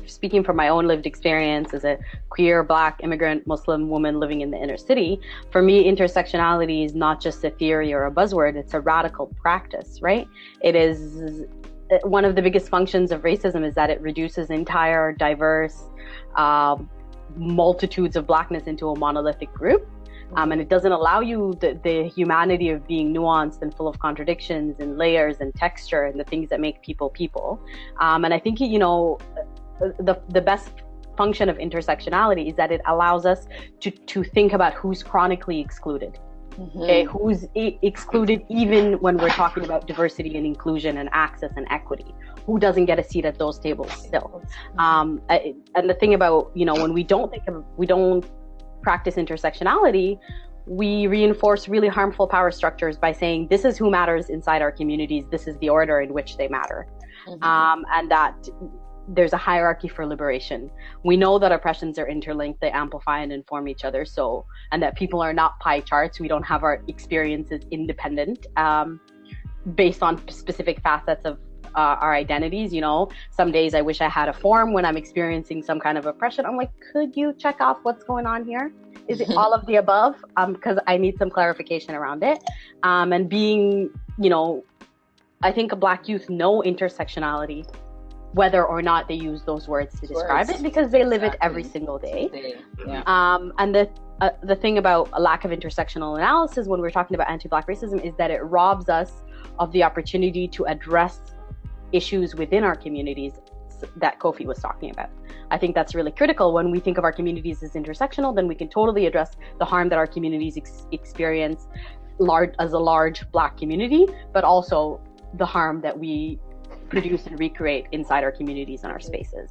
speaking from my own lived experience as a queer, Black, immigrant, Muslim woman living in the inner city, for me, intersectionality is not just a theory or a buzzword, it's a radical practice, right? It is one of the biggest functions of racism is that it reduces entire diverse multitudes of Blackness into a monolithic group. And it doesn't allow you the humanity of being nuanced and full of contradictions and layers and texture and the things that make people people. And I think, the best function of intersectionality is that it allows us to think about who's chronically excluded. Okay, who's excluded even when we're talking about diversity and inclusion and access and equity? Who doesn't get a seat at those tables still? And the thing about, when we don't practice intersectionality, we reinforce really harmful power structures by saying this is who matters inside our communities, this is the order in which they matter, and that there's a hierarchy for liberation. We know that oppressions are interlinked, they amplify and inform each other, and that people are not pie charts. We don't have our experiences independent based on specific facets of our identities. Some days I wish I had a form when I'm experiencing some kind of oppression. I'm like, could you check off what's going on here? Is it all of the above? Because I need some clarification around it. And being, I think Black youth know intersectionality, whether or not they use those words to describe it, because they live it every single day. And the thing about a lack of intersectional analysis when we're talking about anti-Black racism is that it robs us of the opportunity to address issues within our communities that Kofi was talking about. I think that's really critical. When we think of our communities as intersectional, then we can totally address the harm that our communities experience as a large Black community, but also the harm that we produce and recreate inside our communities and our spaces.